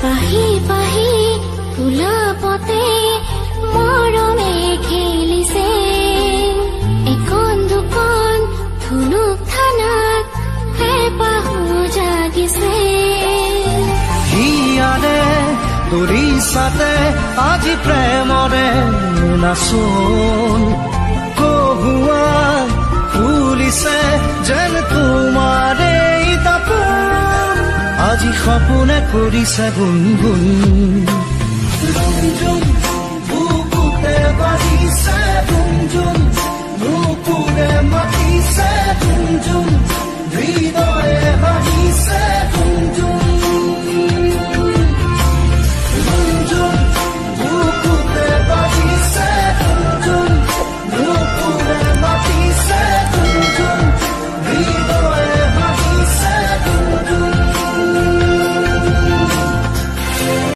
পাহি পাহি গোলাপতে মৰমে খেলিছে এখন দুখন ধুনুক থানাত হেঁপাহো জাগিছে হিয়াৰে দৰিছাতে আজি প্ৰেমৰে নাচোন কহুৱা ফুলিছে যেন তোমাৰে দাপোন আজি সপোনে কৰিছে গুণগুণ বুকুতে বাজিছে